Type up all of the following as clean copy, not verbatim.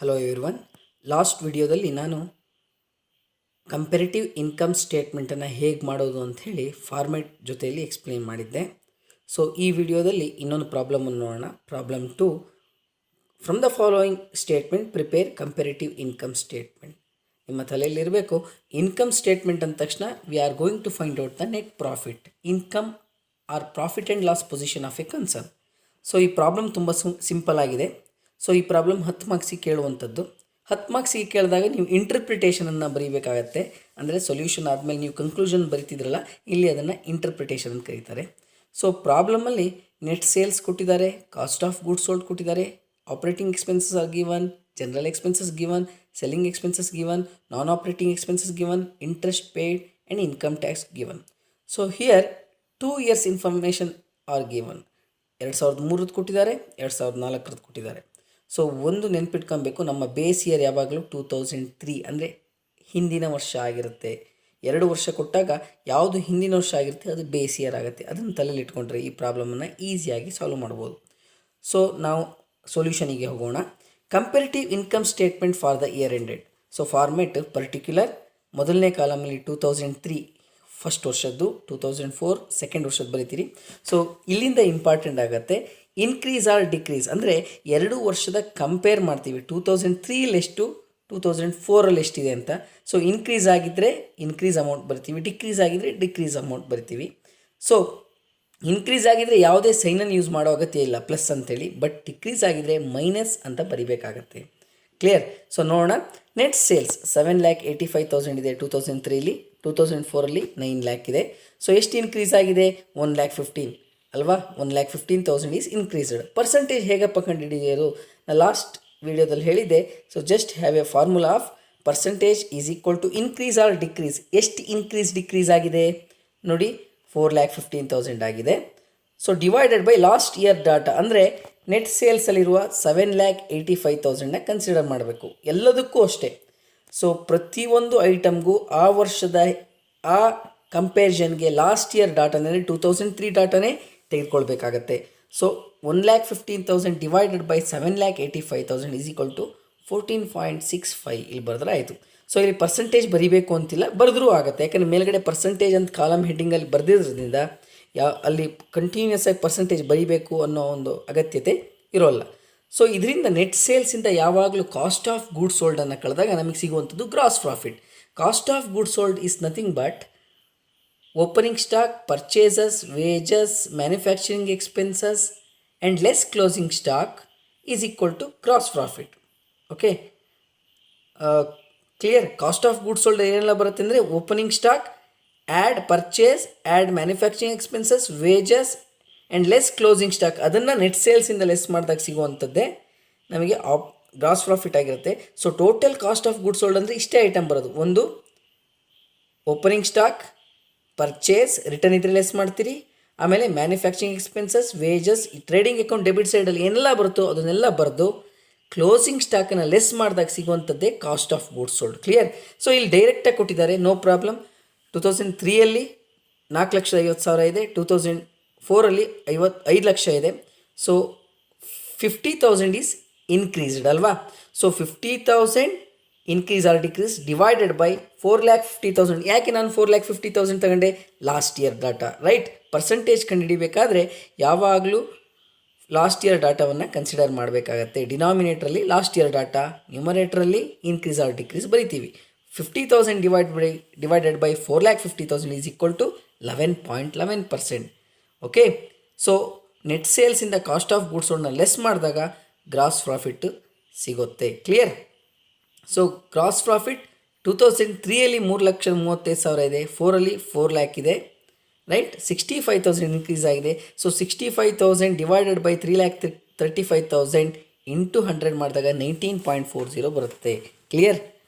Hello everyone. Last ವಿಡಿಯೋದಲ್ಲಿ ನಾನು comparative income ಸ್ಟೇಟ್ಮೆಂಟನ್ನು ಹೇಗೆ ಮಾಡೋದು ಅಂಥೇಳಿ ಫಾರ್ಮೆಟ್ ಜೊತೆಯಲ್ಲಿ ಎಕ್ಸ್ಪ್ಲೇನ್ ಮಾಡಿದ್ದೆ. ಸೊ ಈ ವಿಡಿಯೋದಲ್ಲಿ ಇನ್ನೊಂದು ಪ್ರಾಬ್ಲಮನ್ನು ನೋಡೋಣ. Problem 2, from the following statement prepare comparative income statement. ನಿಮ್ಮ ತಲೆಯಲ್ಲಿರಬೇಕು, ಇನ್ಕಮ್ ಸ್ಟೇಟ್ಮೆಂಟ್ ಅಂದ ತಕ್ಷಣ we are going to find out the net profit, income or profit and loss position of a concern. So ಈ ಪ್ರಾಬ್ಲಮ್ ತುಂಬ simple ಆಗಿದೆ. So ಈ problem 10 ಮಾರ್ಕ್ಸಿಗೆ ಕೇಳುವಂಥದ್ದು. 10 ಮಾರ್ಕ್ಸಿಗೆ ಕೇಳಿದಾಗ ನೀವು ಇಂಟರ್ಪ್ರಿಟೇಷನನ್ನು ಬರೀಬೇಕಾಗತ್ತೆ. ಅಂದರೆ ಸೊಲ್ಯೂಷನ್ ಆದಮೇಲೆ ನೀವು ಕನ್ಕ್ಲೂಷನ್ ಬರಿತಿದ್ರಲ್ಲ, ಇಲ್ಲಿ ಅದನ್ನು ಇಂಟರ್ಪ್ರಿಟೇಷನ್ ಅಂತ ಕರೀತಾರೆ. ಸೊ ಪ್ರಾಬ್ಲಮಲ್ಲಿ ನೆಟ್ ಸೇಲ್ಸ್ ಕೊಟ್ಟಿದ್ದಾರೆ, ಕಾಸ್ಟ್ ಆಫ್ ಗೂಡ್ಸ್ ಸೋಲ್ಡ್ ಕೊಟ್ಟಿದ್ದಾರೆ, operating expenses are given, general expenses given, selling expenses given, non operating expenses given, interest paid and income tax given. So here 2 years information are given. 2003 ಕೊಟ್ಟಿದ್ದಾರೆ, 2004 ಕೊಟ್ಟಿದ್ದಾರೆ. So ಒಂದು ನೆನ್ಪಿಟ್ಕೊಬೇಕು, ನಮ್ಮ base year ಯಾವಾಗಲೂ 2003 ಅಂದರೆ ಹಿಂದಿನ ವರ್ಷ ಆಗಿರುತ್ತೆ. 2 ವರ್ಷ ಕೊಟ್ಟಾಗ ಯಾವುದು ಹಿಂದಿನ ವರ್ಷ ಆಗಿರುತ್ತೆ ಅದು ಬೇಸ್ ಇಯರ್ ಆಗುತ್ತೆ. ಅದನ್ನು ತಲೆಯಲ್ಲಿ ಇಟ್ಕೊಂಡ್ರೆ ಈ ಪ್ರಾಬ್ಲಮನ್ನು ಈಸಿಯಾಗಿ ಸಾಲ್ವ್ ಮಾಡ್ಬೋದು. ಸೊ ನಾವು ಸೊಲ್ಯೂಷನಿಗೆ ಹೋಗೋಣ. Comparative income statement for the year ended. So format particular, ಮೊದಲನೇ ಕಾಲಮಲ್ಲಿ 2003 ಫಸ್ಟ್ ವರ್ಷದ್ದು, 2004 ಸೆಕೆಂಡ್ ವರ್ಷದ್ದು ಬರೀತೀರಿ. ಸೊ ಇಲ್ಲಿಂದ ಇಂಪಾರ್ಟೆಂಟ್ ಆಗುತ್ತೆ ಇನ್ಕ್ರೀಸ್ ಆರ್ ಡಿಕ್ರೀಸ್, ಅಂದರೆ 2 ವರ್ಷದ ಕಂಪೇರ್ ಮಾಡ್ತೀವಿ. 2003 ಎಷ್ಟು, 2004 ಎಷ್ಟಿದೆ ಅಂತ. ಸೊ ಇನ್ಕ್ರೀಸ್ ಆಗಿದ್ದರೆ ಇನ್ಕ್ರೀಸ್ ಅಮೌಂಟ್ ಬರ್ತೀವಿ, ಡಿಕ್ರೀಸ್ ಆಗಿದ್ದರೆ ಡಿಕ್ರೀಸ್ ಅಮೌಂಟ್ ಬರ್ತೀವಿ. ಸೊ ಇನ್ಕ್ರೀಸ್ ಆಗಿದ್ದರೆ ಯಾವುದೇ ಸೈನನ್ನು ಯೂಸ್ ಮಾಡೋ ಅಗತ್ಯ ಇಲ್ಲ ಪ್ಲಸ್ ಅಂತೇಳಿ, ಬಟ್ ಡಿಕ್ರೀಸ್ ಆಗಿದ್ದರೆ ಮೈನಸ್ ಅಂತ ಬರಿಬೇಕಾಗತ್ತೆ. ಕ್ಲಿಯರ್? ಸೊ ನೋಡೋಣ. ನೆಟ್ ಸೇಲ್ಸ್ 7,85,000 ಇದೆ 2003ಲಿ, 2004 9 lakh ಇದೆ. ಸೊ ಎಷ್ಟು ಇನ್ಕ್ರೀಸ್ ಆಗಿದೆ? 1,15,000 ಅಲ್ವಾ? 1,15,000 ಈಸ್ ಇನ್ಕ್ರೀಸ್ಡ್. ಪರ್ಸೆಂಟೇಜ್ ಹೇಗಪ್ಪ ಕಂಡುಹಿಡಿಯೋದು? ನಾನು ಲಾಸ್ಟ್ ವಿಡಿಯೋದಲ್ಲಿ ಹೇಳಿದ್ದೆ. So just have a formula of percentage is equal to increase or decrease. ಎಷ್ಟು ಇನ್ಕ್ರೀಸ್ ಡಿಕ್ರೀಸ್ ಆಗಿದೆ ನೋಡಿ, 4,15,000 ಆಗಿದೆ. So divided by last year data, ಅಂದರೆ ನೆಟ್ ಸೇಲ್ಸಲ್ಲಿರುವ 7,85,000ನ ಕನ್ಸಿಡರ್ ಮಾಡಬೇಕು. ಎಲ್ಲದಕ್ಕೂ ಅಷ್ಟೇ. ಸೊ ಪ್ರತಿಯೊಂದು ಐಟಮ್ಗೂ ಆ ವರ್ಷದ ಆ ಕಂಪೇರಿಷನ್ಗೆ ಲಾಸ್ಟ್ ಇಯರ್ ಡಾಟಾನೇ 2003 ಡಾಟಾನೇ ತೆಗೆದುಕೊಳ್ಬೇಕಾಗತ್ತೆ. So 1,15,000 divided by 7,85,000 is equal to 14.65 ಇಲ್ಲಿ ಬರೆದ್ರೆ ಆಯಿತು. ಸೊ ಇಲ್ಲಿ ಪರ್ಸೆಂಟೇಜ್ ಬರೀಬೇಕು ಅಂತಿಲ್ಲ, ಬರೆದ್ರೂ ಆಗುತ್ತೆ. ಯಾಕಂದರೆ ಮೇಲ್ಗಡೆ ಪರ್ಸೆಂಟೇಜ್ ಅಂತ ಕಾಲಮ್ ಹೆಡ್ಡಿಂಗಲ್ಲಿ ಬರೆದಿರೋದ್ರಿಂದ ಅಲ್ಲಿ ಕಂಟಿನ್ಯೂಸ್ ಆಗಿ ಪರ್ಸೆಂಟೇಜ್ ಬರೀಬೇಕು ಅನ್ನೋ ಒಂದು ಅಗತ್ಯತೆ ಇರೋಲ್ಲ. ಸೊ ಇದರಿಂದ ನೆಟ್ ಸೇಲ್ಸಿಂದ ಯಾವಾಗಲೂ ಕಾಸ್ಟ್ ಆಫ್ ಗೂಡ್ಸ್ ಸೋಲ್ಡನ್ನು ಕಳೆದಾಗ ನಮಗೆ ಸಿಗುವಂಥದ್ದು gross profit. Cost of goods sold is nothing but opening stock, purchases, wages, manufacturing expenses and less closing stock is equal to gross profit. Okay, clear? Cost of goods sold ಏನೆಲ್ಲ ಬರುತ್ತೆ ಅಂದರೆ opening stock, add purchase, add manufacturing expenses, wages and less closing stock. ಅದನ್ನು net ಸೇಲ್ಸಿಂದ less ಮಾಡಿದಾಗ ಸಿಗುವಂಥದ್ದೇ ನಮಗೆ gross profit ಆಗಿರುತ್ತೆ. So total cost of goods sold ಅಂದರೆ ಇಷ್ಟೇ ಐಟಮ್ ಬರೋದು. ಒಂದು ಓಪನಿಂಗ್ ಸ್ಟಾಕ್, ಪರ್ಚೇಸ್, ರಿಟರ್ನ್ ಇದ್ರೆ ಲೆಸ್ ಮಾಡ್ತೀರಿ, ಆಮೇಲೆ manufacturing expenses, wages, trading account debit ಸೈಡಲ್ಲಿ ಏನೆಲ್ಲ ಬರುತ್ತೋ ಅದನ್ನೆಲ್ಲ ಬರೆದು ಕ್ಲೋಸಿಂಗ್ ಸ್ಟಾಕನ್ನು ಲೆಸ್ ಮಾಡಿದಾಗ ಸಿಗುವಂಥದ್ದೇ cost of goods sold. Clear? So ಇಲ್ಲಿ ಡೈರೆಕ್ಟಾಗಿ ಕೊಟ್ಟಿದ್ದಾರೆ, ನೋ ಪ್ರಾಬ್ಲಮ್. 2003ಯಲ್ಲಿ 4,50,000 ಇದೆ, 2004ರಲ್ಲಿ 5 ಲಕ್ಷ ಇದೆ. ಸೊ 50,000 ಈಸ್ ಇನ್ಕ್ರೀಸ್ಡ್ ಅಲ್ವಾ? So 50,000 increase or decrease divided by 4,50,000. ಯಾಕೆ ನಾನು 4,50,000 ತಗೊಂಡೆ? Last year data, right? Percentage ಕಂಡುಹಿಡಿಬೇಕಾದ್ರೆ ಯಾವಾಗಲೂ ಲಾಸ್ಟ್ ಇಯರ್ ಡಾಟಾವನ್ನು ಕನ್ಸಿಡರ್ ಮಾಡಬೇಕಾಗತ್ತೆ. ಡಿನಾಮಿನೇಟ್ರಲ್ಲಿ ಲಾಸ್ಟ್ ಇಯರ್ ಡಾಟಾ, ನ್ಯೂಮರೇಟ್ರಲ್ಲಿ ಇನ್ಕ್ರೀಸ್ ಆರ್ ಡಿಕ್ರೀಸ್ ಬರಿತೀವಿ. 50,000 divided by 4,50,000 is equal to 11.11%. Okay, so net ಸೇಲ್ಸಿಂದ ಕಾಸ್ಟ್ ಆಫ್ ಗೂಡ್ಸ್ ಸೋಲ್ಡ್ನ ಲೆಸ್ ಮಾಡಿದಾಗ ಗ್ರಾಸ್ ಪ್ರಾಫಿಟ್ ಸಿಗುತ್ತೆ. ಕ್ಲಿಯರ್? ಸೊ ಗ್ರಾಸ್ ಪ್ರಾಫಿಟ್ 2003ಯಲ್ಲಿ 3,35,000 ಇದೆ, 4ರಲ್ಲಿ 4 lakh ಇದೆ, ರೈಟ್? 65,000 ಇನ್ಕ್ರೀಸ್ ಆಗಿದೆ. ಸೊ 65,000 ಡಿವೈಡೆಡ್ ಬೈ 3,35,000 ಇಂಟು 100 ಮಾಡಿದಾಗ 19.40 ಬರುತ್ತೆ. ಕ್ಲಿಯರ್?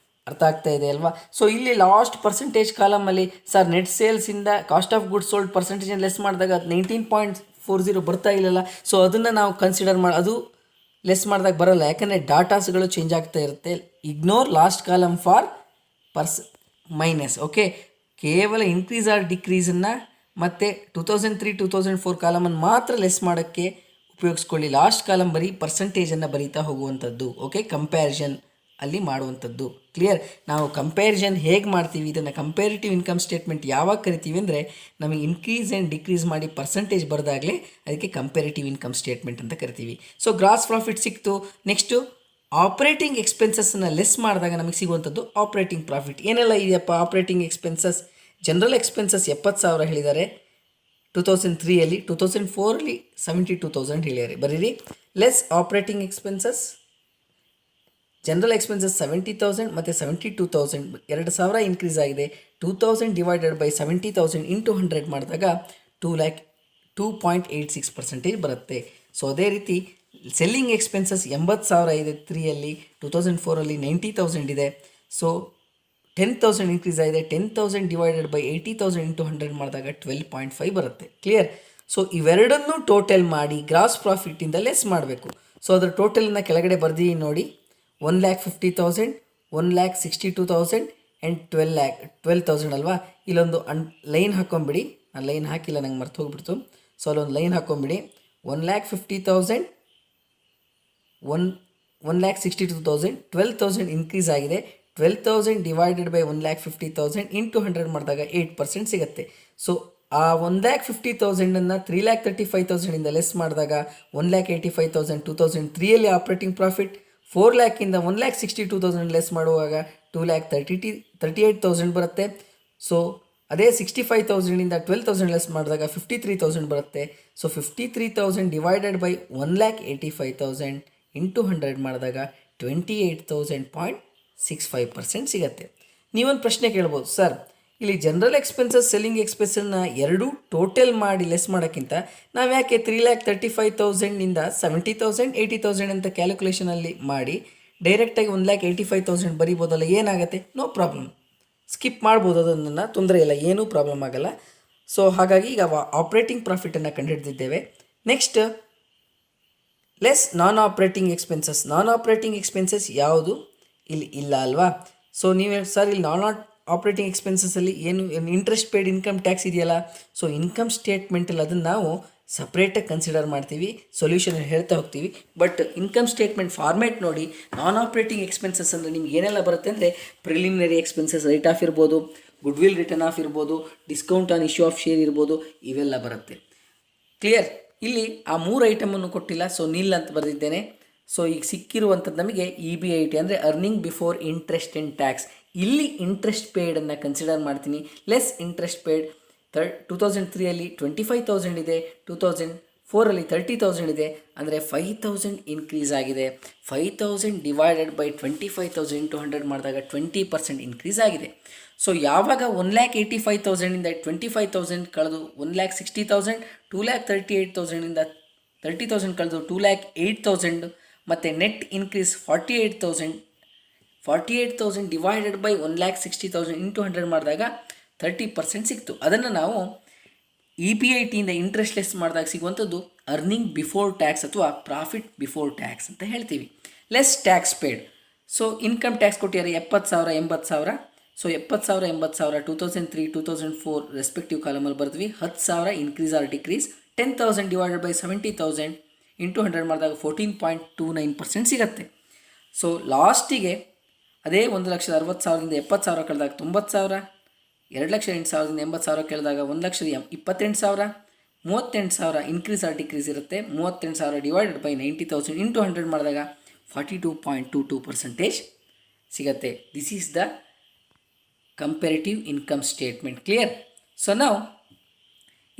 ಅರ್ಥ ಆಗ್ತಾ ಇದೆ ಅಲ್ವಾ? ಸೊ ಇಲ್ಲಿ ಲಾಸ್ಟ್ ಪರ್ಸೆಂಟೇಜ್ ಕಾಲಮಲ್ಲಿ ಸರ್ ನೆಟ್ ಸೇಲ್ಸಿಂದ ಕಾಸ್ಟ್ ಆಫ್ ಗುಡ್ಸ್ ಸೋಲ್ಡ್ ಪರ್ಸೆಂಟೇಜನ್ನು ಲೆಸ್ ಮಾಡಿದಾಗ 19.40 ಬರ್ತಾ ಇಲ್ಲಲ್ಲ. ಸೊ ಅದನ್ನು ನಾವು ಕನ್ಸಿಡರ್ ಅದು ಲೆಸ್ ಮಾಡಿದಾಗ ಬರೋಲ್ಲ, ಯಾಕಂದರೆ ಡಾಟಾಸ್ಗಳು ಚೇಂಜ್ ಆಗ್ತಾ ಇರುತ್ತೆ. Ignore last column for minus. Okay, ಕೇವಲ ಇನ್ಕ್ರೀಸ್ ಆರ್ ಡಿಕ್ರೀಸನ್ನು ಮತ್ತು 2003, 2004 ಕಾಲಮನ್ನು ಮಾತ್ರ ಲೆಸ್ ಮಾಡೋಕ್ಕೆ ಉಪಯೋಗಿಸ್ಕೊಳ್ಳಿ. ಲಾಸ್ಟ್ ಕಾಲಮ್ ಬರೀ ಪರ್ಸಂಟೇಜನ್ನು ಬರೀತಾ ಹೋಗುವಂಥದ್ದು. ಓಕೆ, ಕಂಪ್ಯಾರಿಸನ್ ಅಲ್ಲಿ ಮಾಡುವಂಥದ್ದು. ಕ್ಲಿಯರ್? ನಾವು ಕಂಪ್ಯಾರಿಸನ್ ಹೇಗೆ ಮಾಡ್ತೀವಿ, ಇದನ್ನು ಕಂಪೇರಿಟಿವ್ ಇನ್ಕಮ್ ಸ್ಟೇಟ್ಮೆಂಟ್ ಯಾವಾಗ ಕರಿತೀವಿ ಅಂದರೆ ನಮಗೆ ಇನ್ಕ್ರೀಸ್ ಆ್ಯಂಡ್ ಡಿಕ್ರೀಸ್ ಮಾಡಿ ಪರ್ಸಂಟೇಜ್ ಬರೆದಾಗಲೇ ಅದಕ್ಕೆ ಕಂಪೇರಿಟಿವ್ ಇನ್ಕಮ್ ಸ್ಟೇಟ್ಮೆಂಟ್ ಅಂತ ಕರಿತೀವಿ. ಸೊ ಗ್ರಾಸ್ ಪ್ರಾಫಿಟ್ ಸಿಕ್ತು. ನೆಕ್ಸ್ಟು ಆಪ್ರೇಟಿಂಗ್ ಎಕ್ಸ್ಪೆನ್ಸಸ್ನ ಲೆಸ್ ಮಾಡಿದಾಗ ನಮಗೆ ಸಿಗುವಂಥದ್ದು ಆಪ್ರೇಟಿಂಗ್ ಪ್ರಾಫಿಟ್. ಏನೆಲ್ಲ ಇದೆಯಪ್ಪ ಆಪ್ರೇಟಿಂಗ್ ಎಕ್ಸ್ಪೆನ್ಸಸ್? ಜನರಲ್ ಎಕ್ಸ್ಪೆನ್ಸಸ್ 70,000 ಹೇಳಿದ್ದಾರೆ 2003ಅಲ್ಲಿ. 2004ಅಲ್ಲಿ 72,000 ಹೇಳಿದ್ದಾರೆ. ಬರೀರಿ less operating expenses. General expenses 70,000 ಮತ್ತು 72,000 2,000 ಇನ್ಕ್ರೀಸ್ ಆಗಿದೆ. 2,000 ಡಿವೈಡೆಡ್ ಬೈ 70,000 ಇಂಟು 100 ಮಾಡಿದಾಗ 2.86% ಬರುತ್ತೆ. ಸೊ ಅದೇ ರೀತಿ ಸೆಲ್ಲಿಂಗ್ ಎಕ್ಸ್ಪೆನ್ಸಸ್ 80,000 ಇದೆ 3ಅಲ್ಲಿ, 2004ಅಲ್ಲಿ 90,000 ಇದೆ. ಸೊ 10,000 ಇನ್ಕ್ರೀಸ್ ಆಗಿದೆ. 10,000 ಡಿವೈಡೆಡ್ ಬೈ 80,000 ಇಂಟು 100 ಮಾಡಿದಾಗ 12.5 ಬರುತ್ತೆ. ಕ್ಲಿಯರ್? ಸೊ ಇವೆರಡನ್ನೂ ಟೋಟಲ್ ಮಾಡಿ ಗ್ರಾಸ್ ಪ್ರಾಫಿಟ್ಟಿಂದ ಲೆಸ್ ಮಾಡಬೇಕು. ಸೊ ಅದರ ಟೋಟಲನ್ನು ಕೆಳಗಡೆ ಬರ್ದೀನಿ ನೋಡಿ. 1,50,000, 1,62,000 ಆ್ಯಂಡ್ 12,000 ಅಲ್ವಾ? ಇಲ್ಲೊಂದು ಲೈನ್ ಹಾಕ್ಕೊಂಬಿಡಿ. ನಾನು ಲೈನ್ ಹಾಕಿಲ್ಲ, ನಂಗೆ ಮರ್ತು ಹೋಗ್ಬಿಡ್ತು. ಸೊ ಅಲ್ಲೊಂದು ಲೈನ್ ಹಾಕ್ಕೊಂಬಿಡಿ. 1,50,000, 1,62,000, 12,000 ಇನ್ಕ್ರೀಸ್ ಆಗಿದೆ. 12,000 ಡಿವೈಡೆಡ್ ಬೈ 1,50,000 ಇಂಟು 100 ಮಾಡಿದಾಗ 8% ಸಿಗುತ್ತೆ. ಸೊ ಆ 1,50,000ಅನ್ನು 3,35,000ಇಂದ ಲೆಸ್ ಮಾಡಿದಾಗ 1,85,000 2003ಅಲ್ಲಿ ಆಪ್ರೇಟಿಂಗ್ ಪ್ರಾಫಿಟ್. 4 ಲ್ಯಾಕಿಂದ 1,62,000 ಲೆಸ್ ಮಾಡುವಾಗ 2,38,000 ಬರುತ್ತೆ. ಸೊ ಅದೇ 65,000ಇಂದ 12,000 ಲೆಸ್ ಮಾಡಿದಾಗ 53,000 ಬರುತ್ತೆ. ಸೊ 53,000 ಡಿವೈಡೆಡ್ ಬೈ 1,85,000 ಇಂಟು 100 ಮಾಡಿದಾಗ 28,000.65% ಸಿಗುತ್ತೆ. ನೀವೊಂದು ಪ್ರಶ್ನೆ ಕೇಳ್ಬೋದು, ಸರ್ ಇಲ್ಲಿ ಜನರಲ್ ಎಕ್ಸ್ಪೆನ್ಸಸ್ ಸೆಲ್ಲಿಂಗ್ ಎಕ್ಸ್ಪೆನ್ಸನ್ನು ಎರಡೂ ಟೋಟಲ್ ಮಾಡಿ ಲೆಸ್ ಮಾಡೋಕ್ಕಿಂತ ನಾವು ಯಾಕೆ 3,35,000ಇಂದ 70,000 80,000 ಅಂತ ಕ್ಯಾಲ್ಕುಲೇಷನಲ್ಲಿ ಮಾಡಿ ಡೈರೆಕ್ಟಾಗಿ 1,85,000 ಬರೀಬೋದಲ್ಲ, ಏನಾಗುತ್ತೆ? ನೋ ಪ್ರಾಬ್ಲಮ್, ಸ್ಕಿಪ್ ಮಾಡ್ಬೋದು, ಅದನ್ನು ತೊಂದರೆ ಇಲ್ಲ, ಏನೂ ಪ್ರಾಬ್ಲಮ್ ಆಗೋಲ್ಲ. ಸೊ ಹಾಗಾಗಿ ಈಗ ಆಪ್ರೇಟಿಂಗ್ ಪ್ರಾಫಿಟನ್ನು ಕಂಡುಹಿಡಿದಿದ್ದೇವೆ. ನೆಕ್ಸ್ಟ್ ಲೆಸ್ ನಾನ್ ಆಪ್ರೇಟಿಂಗ್ ಎಕ್ಸ್ಪೆನ್ಸಸ್. ನಾನ್ ಆಪ್ರೇಟಿಂಗ್ ಎಕ್ಸ್ಪೆನ್ಸಸ್ ಯಾವುದು ಇಲ್ಲಿ ಇಲ್ಲ ಅಲ್ವಾ? ಸೊ ನೀವೇ ಸರ್ ಇಲ್ಲಿ ನಾನ್ ಆಪ್ರೇಟಿಂಗ್ ಎಕ್ಸ್ಪೆನ್ಸಸ್ಸಲ್ಲಿ ಏನು ಇಂಟ್ರೆಸ್ಟ್ ಪೇಯ್ಡ್ ಇನ್ಕಮ್ ಟ್ಯಾಕ್ಸ್ ಇದೆಯಲ್ಲ, ಸೊ ಇನ್ಕಮ್ ಸ್ಟೇಟ್ಮೆಂಟಲ್ಲಿ ಅದನ್ನು ನಾವು ಸಪ್ರೇಟಾಗಿ ಕನ್ಸಿಡರ್ ಮಾಡ್ತೀವಿ, ಸೊಲ್ಯೂಷನ್ ಹೇಳ್ತಾ ಹೋಗ್ತೀವಿ. ಬಟ್ ಇನ್ಕಮ್ ಸ್ಟೇಟ್ಮೆಂಟ್ ಫಾರ್ಮೇಟ್ ನೋಡಿ. ನಾನ್ ಆಪ್ರೇಟಿಂಗ್ ಎಕ್ಸ್ಪೆನ್ಸಸ್ ಅಂದರೆ ನಿಮ್ಗೆ ಏನೆಲ್ಲ ಬರುತ್ತೆ ಅಂದರೆ ಪ್ರಿಲಿಮಿನರಿ ಎಕ್ಸ್ಪೆನ್ಸಸ್ ರೈಟ್ ಆಫ್ ಇರ್ಬೋದು, ಗುಡ್ ವಿಲ್ ರಿಟರ್ನ್ ಆಫ್ ಇರ್ಬೋದು, discount on issue of share ಇರ್ಬೋದು, ಇವೆಲ್ಲ ಬರುತ್ತೆ. ಕ್ಲಿಯರ್? ಇಲ್ಲಿ ಆ 3 ಐಟಮನ್ನು ಕೊಟ್ಟಿಲ್ಲ, ಸೊ ನಿಲ್ ಅಂತ ಬರೆದಿದ್ದೇನೆ. ಸೊ ಈಗ ಸಿಕ್ಕಿರುವಂಥದ್ದು ನಮಗೆ EBIT ಅಂದರೆ earning before interest and tax. ಇಲ್ಲಿ ಇಂಟ್ರೆಸ್ಟ್ ಪೇಯ್ಡನ್ನು ಕನ್ಸಿಡರ್ ಮಾಡ್ತೀನಿ. ಲೆಸ್ ಇಂಟ್ರೆಸ್ಟ್ ಪೇಯ್ಡ್ 2003ಅಲ್ಲಿ 25,000 ಇದೆ, 2004ಅಲ್ಲಿ 30,000 ಇದೆ, ಅಂದರೆ 5,000 ಇನ್ಕ್ರೀಸ್ ಆಗಿದೆ. 5,000 ಡಿವೈಡೆಡ್ ಬೈ 25,000 ಇಂಟು 100 ಮಾಡಿದಾಗ 20% ಇನ್ಕ್ರೀಸ್ ಆಗಿದೆ. ಸೊ ಯಾವಾಗ 1,85,000ಇಂದ 25,000 ಕಳೆದು 1,60,000, 2,38,000ಇಂದ 30,000 ಕಳೆದು 2,08,000 ಮತ್ತು net increase 48,000 divided by 1,60,000 into 100 ಮಾಡಿದಾಗ 30% ಸಿಕ್ತು. ಅದನ್ನು ನಾವು EBITಯಿಂದ ಇಂಟ್ರೆಸ್ಟ್ ಲೆಸ್ ಮಾಡಿದಾಗ ಸಿಗುವಂಥದ್ದು ಅರ್ನಿಂಗ್ ಬಿಫೋರ್ ಟ್ಯಾಕ್ಸ್ ಅಥವಾ ಪ್ರಾಫಿಟ್ ಬಿಫೋರ್ ಟ್ಯಾಕ್ಸ್ ಅಂತ ಹೇಳ್ತೀವಿ. Less tax paid. So income tax ಕೊಟ್ಟಿದ್ದಾರೆ 70,000 80,000. ಸೊ 70,000 80,000 2003 2004 ರೆಸ್ಪೆಕ್ಟಿವ್ ಕಾಲಮಲ್ಲಿ ಬರೆದ್ವಿ. 10,000 increase or decrease. 10,000 divided by 70,000 into 100 ಮಾಡಿದಾಗ 14.29% ಸಿಗುತ್ತೆ. ಸೊ ಲಾಸ್ಟಿಗೆ ಅದೇ 1,60,000ದಿಂದ 70,000 ಕಳೆದಾಗ 90,000, 2,08,000ದಿಂದ 80,000 ಕೇಳಿದಾಗ 1,28,000, 38,000 ಇನ್ಕ್ರೀಸ್ ಆರ್ ಡಿಕ್ರೀಸ್ ಇರುತ್ತೆ. 38,000 ಡಿವೈಡೆಡ್ ಬೈ 90,000 ಇಂಟು 100 ಮಾಡಿದಾಗ 42.22% ಸಿಗುತ್ತೆ. This is the comparative income statement. Clear? So ನಾವು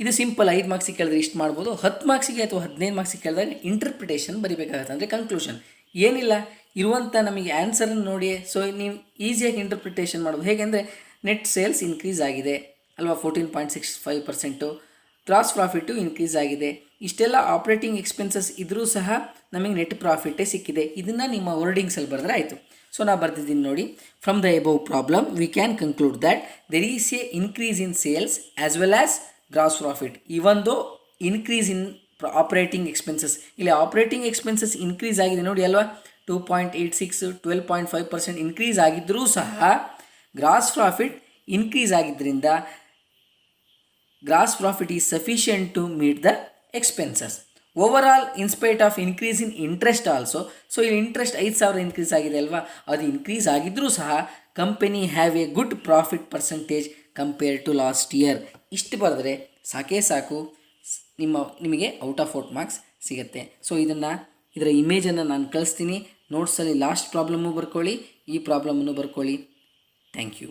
ಇದು ಸಿಂಪಲ್. 5 ಮಾರ್ಕ್ಸಿಗೆ ಕೇಳಿದ್ರೆ ಇಷ್ಟು ಮಾಡ್ಬೋದು. 10 ಮಾರ್ಕ್ಸಿಗೆ ಅಥವಾ 15 ಮಾರ್ಕ್ಸಿಗೆ ಕೇಳಿದಾಗ ಇಂಟರ್ಪ್ರಿಟೇಷನ್ ಬರೀಬೇಕಾಗತ್ತೆ, ಅಂದರೆ ಕನ್ಕ್ಲೂಷನ್. ಏನಿಲ್ಲ, ಇರುವಂಥ ನಮಗೆ ಆನ್ಸರನ್ನು ನೋಡಿ ಸೊ ನೀವು ಈಸಿಯಾಗಿ ಇಂಟರ್ಪ್ರಿಟೇಷನ್ ಮಾಡೋದು. ಹೇಗೆಂದರೆ ನೆಟ್ ಸೇಲ್ಸ್ ಇನ್ಕ್ರೀಸ್ ಆಗಿದೆ ಅಲ್ವಾ, 14.65%. ಗ್ರಾಸ್ ಪ್ರಾಫಿಟ್ಟು ಇನ್ಕ್ರೀಸ್ ಆಗಿದೆ. ಇಷ್ಟೆಲ್ಲ ಆಪ್ರೇಟಿಂಗ್ ಎಕ್ಸ್ಪೆನ್ಸಸ್ ಇದ್ದರೂ ಸಹ ನಮಗೆ ನೆಟ್ ಪ್ರಾಫಿಟ್ಟೇ ಸಿಕ್ಕಿದೆ. ಇದನ್ನು ನಿಮ್ಮ ವರ್ಡಿಂಗ್ಸಲ್ಲಿ ಬರೆದ್ರೆ ಆಯಿತು. ಸೊ ನಾನು ಬರ್ತಿದ್ದೀನಿ ನೋಡಿ. From the above problem we can conclude that there is a increase in sales as well as gross profit even though increase in operating expenses. ಇಲ್ಲಿ ಆಪ್ರೇಟಿಂಗ್ ಎಕ್ಸ್ಪೆನ್ಸಸ್ ಇನ್ಕ್ರೀಸ್ ಆಗಿದೆ ನೋಡಿ ಅಲ್ವಾ, 2.86 12.5% ಇನ್ಕ್ರೀಸ್ ಆಗಿದ್ದರೂ ಸಹ ಗ್ರಾಸ್ ಪ್ರಾಫಿಟ್ ಇನ್ಕ್ರೀಸ್ ಆಗಿದ್ದರಿಂದ gross profit is sufficient to meet the expenses. Overall in spite of increase in interest also. So ಇಲ್ಲಿ interest 5,000 increase ಆಗಿದೆ ಅಲ್ವಾ, ಅದು ಇನ್ಕ್ರೀಸ್ ಆಗಿದ್ದರೂ ಸಹ company have a good profit percentage compare to last year. ಇಷ್ಟು ಬರೆದ್ರೆ ಸಾಕೇ ಸಾಕು, ನಿಮಗೆ ಔಟ್ ಆಫ್ ಮಾರ್ಕ್ಸ್ ಸಿಗುತ್ತೆ. ಸೊ ಇದರ ಇಮೇಜನ್ನು ನಾನು ಕಳಿಸ್ತೀನಿ. ನೋಟ್ಸಲ್ಲಿ ಲಾಸ್ಟ್ ಪ್ರಾಬ್ಲಮ್ಮು ಬರ್ಕೊಳ್ಳಿ, ಈ ಪ್ರಾಬ್ಲಮನ್ನು ಬರ್ಕೊಳ್ಳಿ. Thank you.